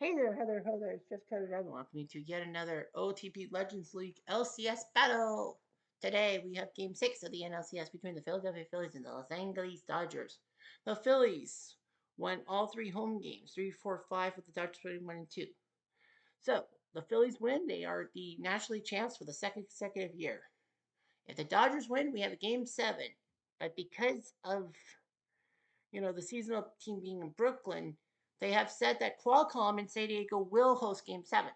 Hey there, Heather. It's just cut it out. Welcome to yet another OOTP Legends League LCS battle. Today we have Game 6 of the NLCS between the Philadelphia Phillies and the Los Angeles Dodgers. The Phillies won all three home games, 3-4-5, with the Dodgers winning 1 and 2. So the Phillies win, they are the National League champs for the second consecutive year. If the Dodgers win, we have a Game 7. But because of the seasonal team being in Brooklyn, they have said that Qualcomm and San Diego will host Game 7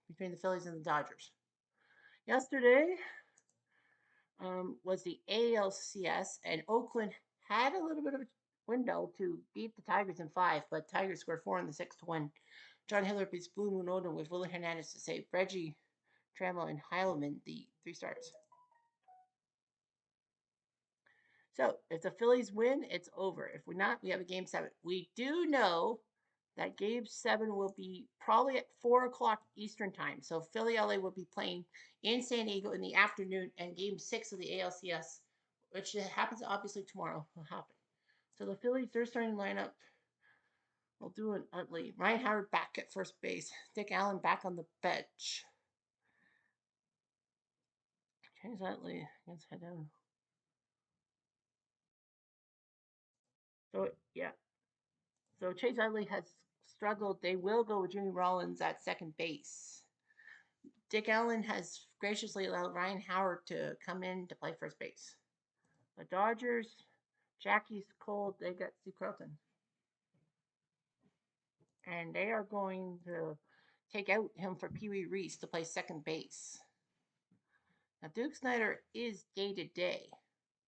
between the Phillies and the Dodgers. Yesterday was the ALCS, and Oakland had a little bit of a window to beat the Tigers in 5, but Tigers scored 4 in the 6th to win. John Hiller beats Blue Moon Odom with Willie Hernandez to save Reggie, Trammell, and Heileman, the 3 stars. So if the Phillies win, it's over. If we're not, we have a Game 7. We do know that Game 7 will be probably at 4 o'clock Eastern time. So Philly LA will be playing in San Diego in the afternoon, and Game 6 of the ALCS, which happens obviously tomorrow, will happen. So the Phillies, their starting lineup will do an Utley. Ryan Howard back at first base. Dick Allen back on the bench. Chase Utley against head down. So, yeah. So Chase Utley has struggled. They will go with Jimmy Rollins at second base. Dick Allen has graciously allowed Ryan Howard to come in to play first base. The Dodgers, Jackie's cold. They got Steve Carlton. And they are going to take out him for Pee-wee Reese to play second base. Now, Duke Snider is day-to-day,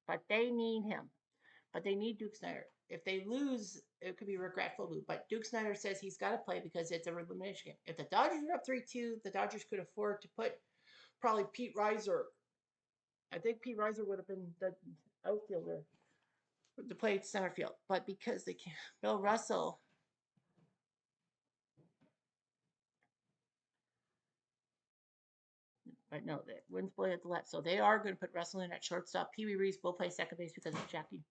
but they need him. But they need Duke Snider. If they lose, it could be regretful. But Duke Snider says he's got to play because it's a elimination game. If the Dodgers are up 3-2, the Dodgers could afford to put probably Pete Reiser. I think Pete Reiser would have been the outfielder to play center field. But because they can't, Bill Russell. But no, the wind's blowing at the left. So they are going to put Russell in at shortstop. Pee-wee Reese will play second base because of Jackie.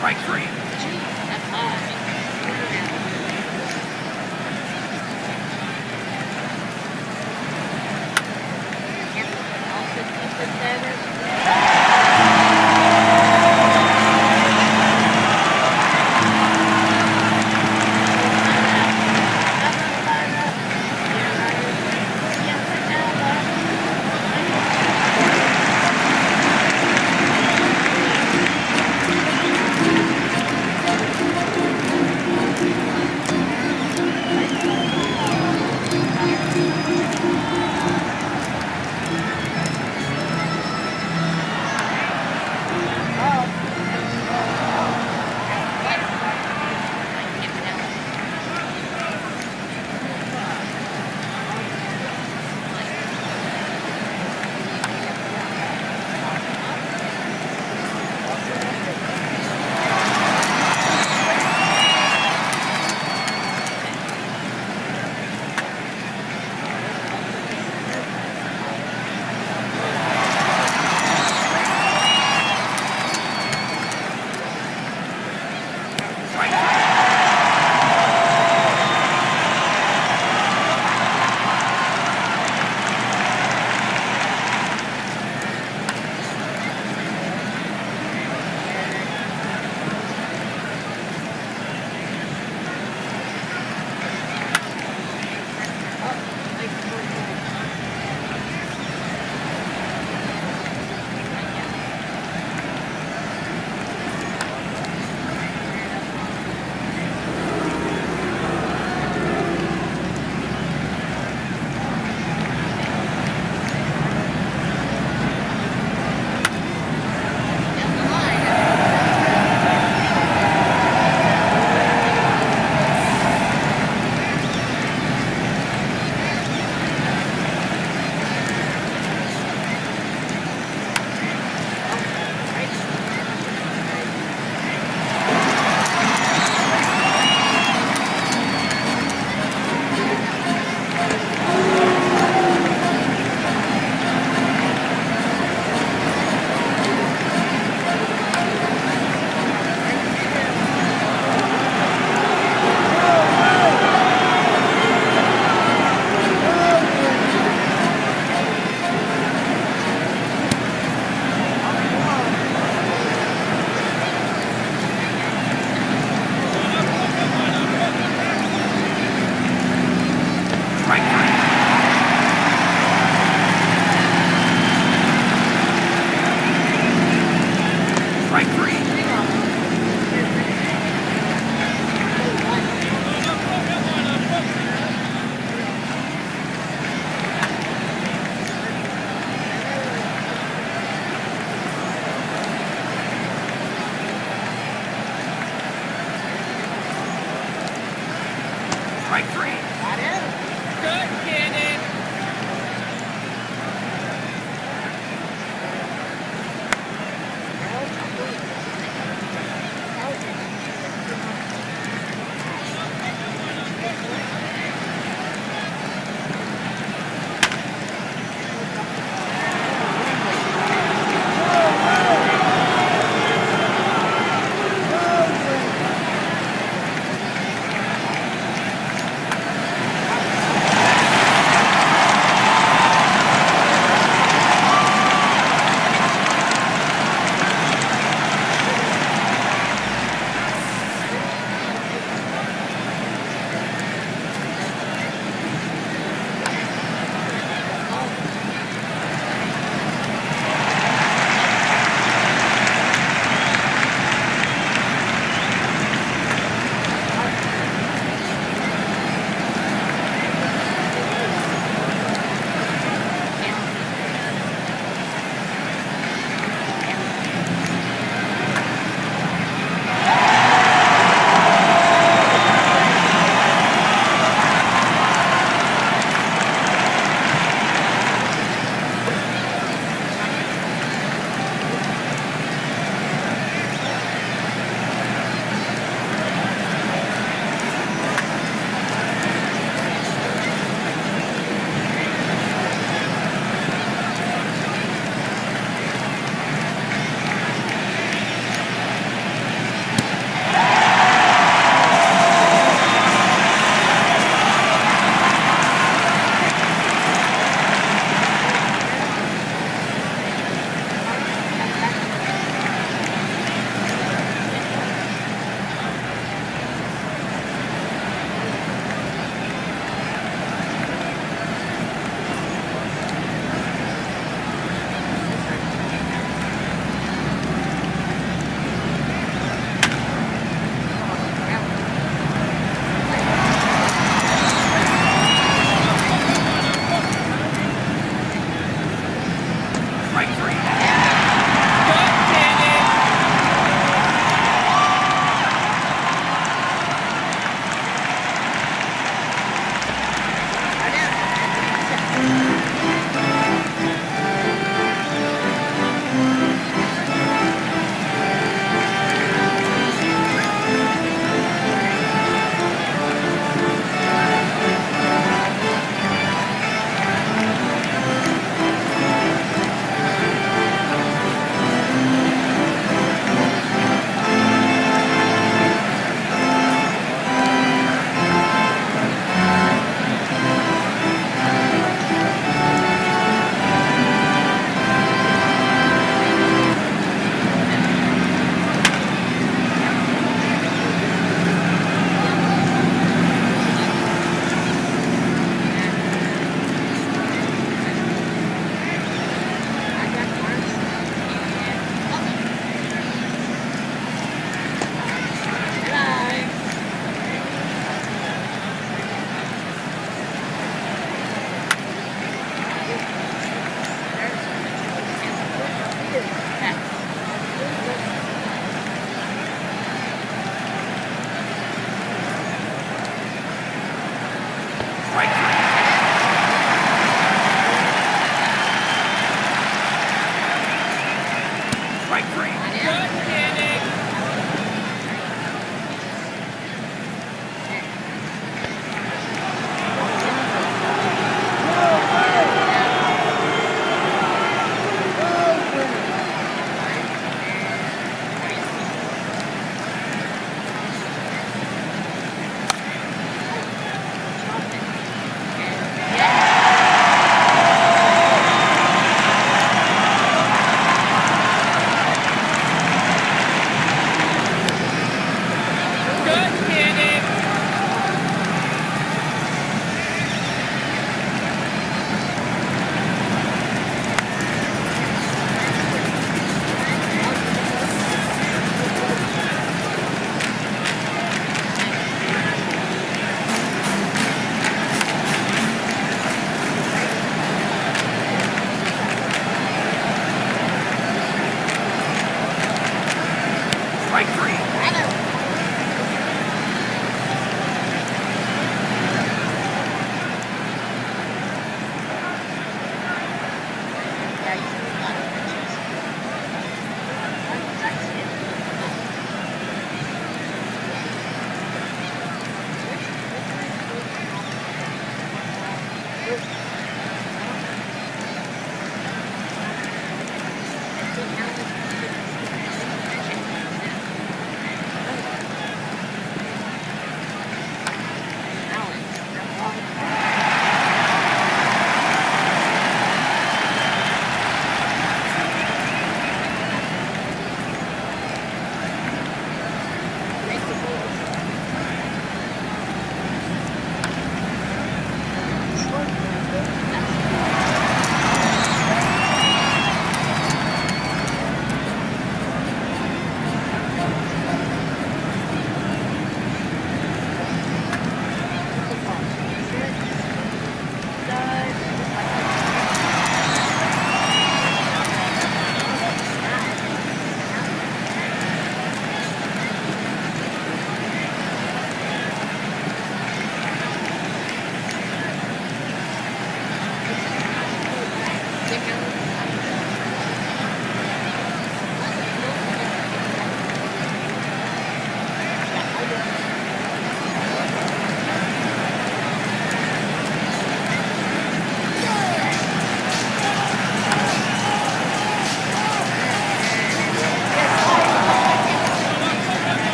Strike three.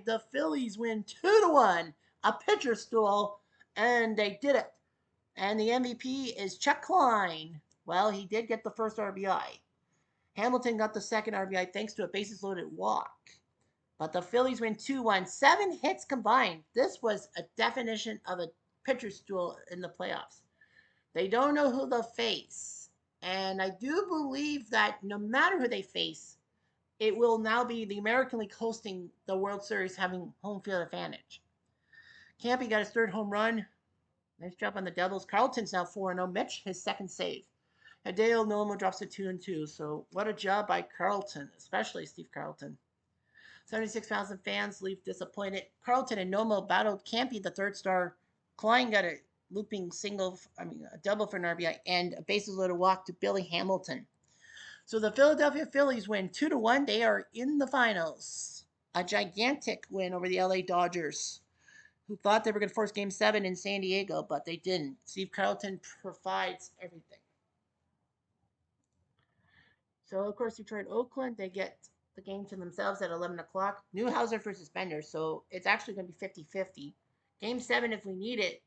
the Phillies win 2-1, a pitcher's duel, and they did it. And the MVP is Chuck Klein. Well, he did get the first RBI. Hamilton got the second RBI thanks to a bases loaded walk. But the Phillies win 2-1, 7 hits combined. This was a definition of a pitcher's duel in the playoffs. They don't know who they'll face. And I do believe that no matter who they face, it will now be the American League hosting the World Series having home field advantage. Campy got his third home run. Nice job on the Devils. Carlton's now 4-0. Mitch, his second save. Hideo Nomo drops to 2-2. So what a job by Carlton, especially Steve Carlton. 76,000 fans leave disappointed. Carlton and Nomo battled Campy, the third star. Klein got a looping a double for an RBI and a bases loaded walk to Billy Hamilton. So the Philadelphia Phillies win 2-1. They are in the finals. A gigantic win over the LA Dodgers, who thought they were going to force Game 7 in San Diego, but they didn't. Steve Carlton provides everything. So, of course, Detroit, Oakland, they get the game to themselves at 11 o'clock. Newhouser versus Bender, so it's actually going to be 50-50. Game 7, if we need it,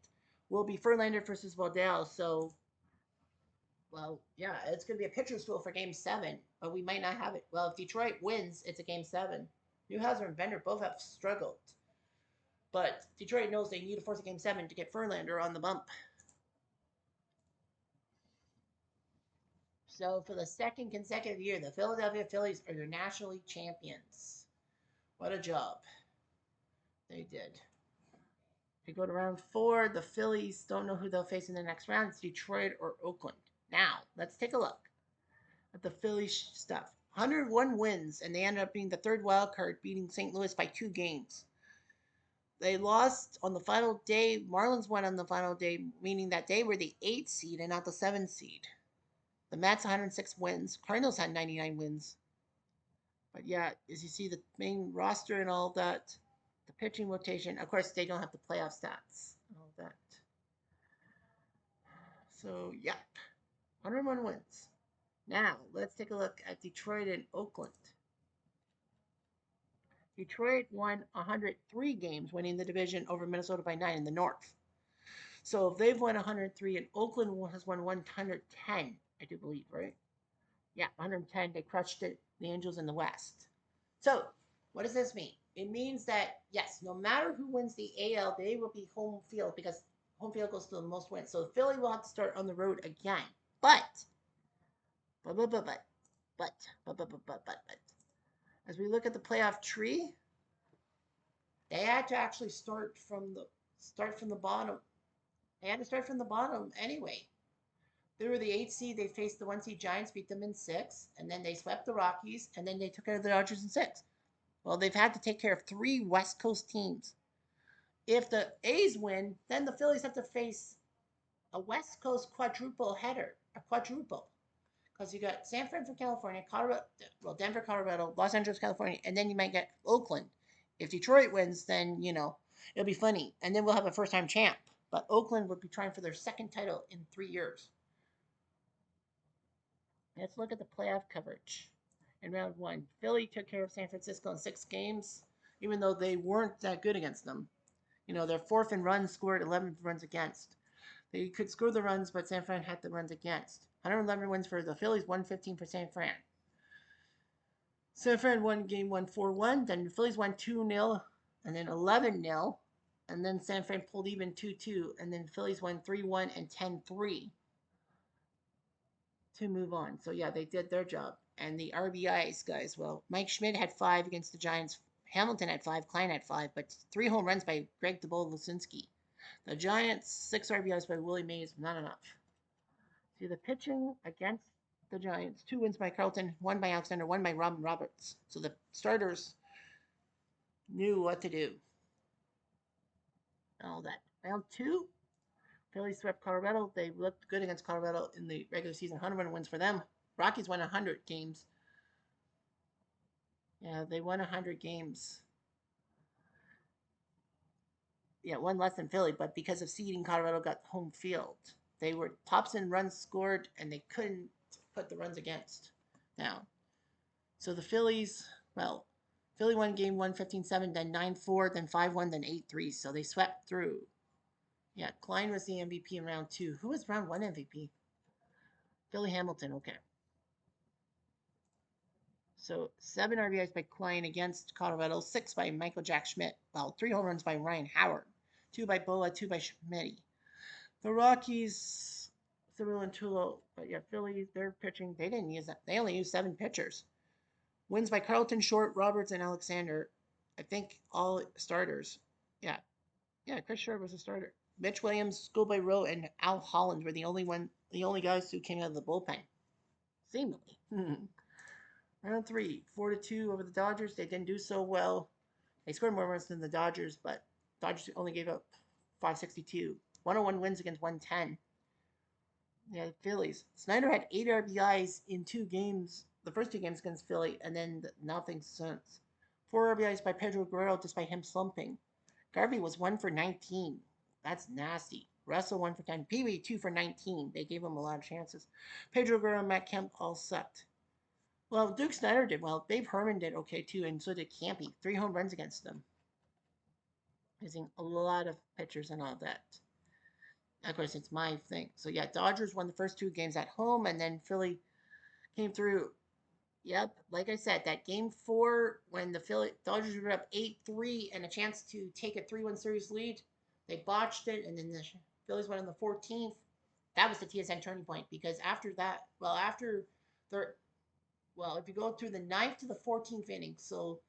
will be Verlander versus Waddell. So, well, yeah, it's going to be a pitcher's duel for Game 7, but we might not have it. Well, if Detroit wins, it's a Game 7. Newhouser and Bender both have struggled. But Detroit knows they need to force a Game 7 to get Verlander on the bump. So for the second consecutive year, the Philadelphia Phillies are your National League champions. What a job they did. We go to round 4. The Phillies don't know who they'll face in the next round. It's Detroit or Oakland. Now, let's take a look at the Phillies stuff. 101 wins, and they ended up being the third wild card, beating St. Louis by 2 games. They lost on the final day. Marlins won on the final day, meaning that they were the 8th seed and not the 7th seed. The Mets 106 wins. Cardinals had 99 wins. But yeah, as you see the main roster and all that, the pitching rotation, of course, they don't have the playoff stats and all that. So, yeah, 101 wins. Now, let's take a look at Detroit and Oakland. Detroit won 103 games, winning the division over Minnesota by 9 in the North. So if they've won 103 and Oakland has won 110, I do believe, right? Yeah, 110. They crushed it, the Angels in the West. So what does this mean? It means that, yes, no matter who wins the AL, they will be home field because home field goes to the most wins. So Philly will have to start on the road again. But, as we look at the playoff tree, they had to actually start from the bottom. They had to start from the bottom anyway. They were the 8th seed. They faced the 1 seed Giants, beat them in 6, and then they swept the Rockies, and then they took care of the Dodgers in 6. Well, they've had to take care of 3 West Coast teams. If the A's win, then the Phillies have to face a West Coast quadruple header, a quadruple. Because you got San Fran from California, Denver, Colorado, Los Angeles, California, and then you might get Oakland. If Detroit wins, then, it'll be funny. And then we'll have a first-time champ. But Oakland would be trying for their second title in 3 years. Let's look at the playoff coverage. In round 1, Philly took care of San Francisco in 6 games, even though they weren't that good against them. They're 4th in runs scored, 11 runs against. They could score the runs, but San Fran had the runs against. 111 wins for the Phillies, 115 for San Fran. San Fran won game 1 4-1, then the Phillies won 2-0, and then 11-0, and then San Fran pulled even 2-2, and then Phillies won 3-1 and 10-3 to move on. So yeah, they did their job. And the RBIs, guys, well, Mike Schmidt had 5 against the Giants. Hamilton had 5, Klein had 5, but 3 home runs by Greg DeBoer-Lusinski. The Giants, 6 RBIs by Willie Mays, not enough. See the pitching against the Giants, 2 wins by Carlton, 1 by Alexander, 1 by Robin Roberts. So the starters knew what to do. All that. Round 2, Phillies swept Colorado. They looked good against Colorado in the regular season. 101 wins for them. Rockies won 100 games. Yeah, they won 100 games. Yeah, 1 less than Philly, but because of seeding, Colorado got home field. They were tops in runs scored, and they couldn't put the runs against. Now, so the Phillies, well, Philly won game 1 15-7, then 9-4, then 5-1, then 8-3. So they swept through. Yeah, Klein was the MVP in round 2. Who was round 1 MVP? Philly Hamilton, okay. So 7 RBIs by Klein against Colorado, 6 by Michael Jack Schmidt. Well, 3 home runs by Ryan Howard, 2 by Boa, 2 by Schmidt. The Rockies, Cyril and Tulo, but yeah, Philly, they're pitching. They didn't use that. They only used 7 pitchers. Wins by Carlton, Short, Roberts, and Alexander. I think all starters. Yeah, yeah. Chris Short was a starter. Mitch Williams, Schoolboy Rowe, and Al Holland were the only guys who came out of the bullpen. Seemingly. Round 3, 4-2 over the Dodgers. They didn't do so well. They scored more runs than the Dodgers, but Dodgers only gave up 562. 101 wins against 110. Yeah, Phillies. Snyder had 8 RBIs in 2 games, the first 2 games against Philly, and then nothing since. 4 RBIs by Pedro Guerrero despite him slumping. Garvey was 1 for 19. That's nasty. Russell 1 for 10. Pee-wee 2 for 19. They gave him a lot of chances. Pedro Guerrero and Matt Kemp all sucked. Well, Duke Snyder did well. Dave Herman did okay too, and so did Campy. 3 home runs against them. Using a lot of pitchers and all that. Of course, it's my thing. So yeah, Dodgers won the first 2 games at home, and then Philly came through. Yep, like I said, that game 4 when the Dodgers were up 8-3 and a chance to take a 3-1 series lead, they botched it, and then the Phillies went on the 14th. That was the TSN turning point because after that, if you go through the 9th to the 14th inning, so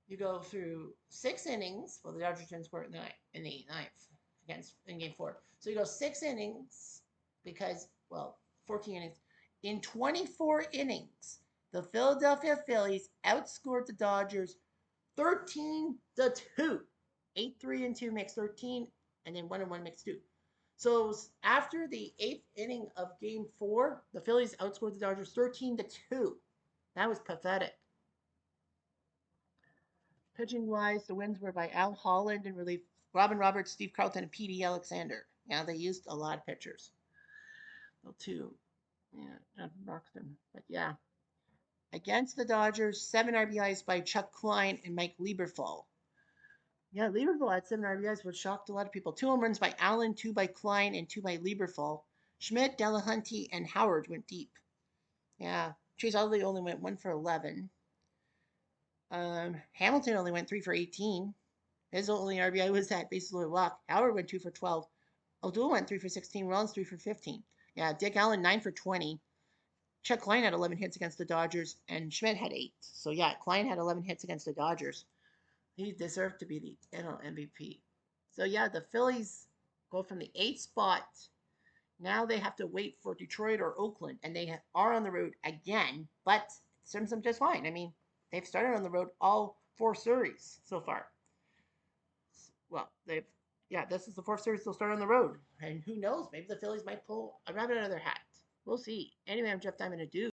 you go through 6 innings. Well, the Dodgers didn't score in the ninth in game 4. So you go 6 innings because 14 innings. In 24 innings, the Philadelphia Phillies outscored the Dodgers 13-2. 8-3-2 makes 13, and then 1-1 makes 2. So after the 8th inning of game 4, the Phillies outscored the Dodgers 13-2. That was pathetic. Pitching wise, the wins were by Al Holland in relief, Robin Roberts, Steve Carlton, and P.D. Alexander. Yeah, they used a lot of pitchers. Well, 2. Yeah, Jonathan Broxton. But yeah. Against the Dodgers, 7 RBIs by Chuck Klein and Mike Lieberthal. Yeah, Lieberthal had 7 RBIs, which shocked a lot of people. 2 home runs by Allen, 2 by Klein, and 2 by Lieberthal. Schmidt, Delahunty, and Howard went deep. Yeah, Chase Utley only went 1 for 11. Hamilton only went 3 for 18. His only RBI was that basically walk. Howard went 2 for 12. O'Doul went 3 for 16. Rollins 3 for 15. Yeah, Dick Allen 9 for 20. Chuck Klein had 11 hits against the Dodgers, and Schmidt had 8. So yeah, Klein had 11 hits against the Dodgers. He deserved to be the NL MVP. So yeah, the Phillies go from the 8th spot. Now they have to wait for Detroit or Oakland, and they are on the road again, but it serves them just fine. I mean, they've started on the road all 4 series so far. Well, this is the 4th series they'll start on the road. And who knows, maybe the Phillies might pull a rabbit out of their hat. We'll see. Anyway, I'm Jeff Diamond, a dude.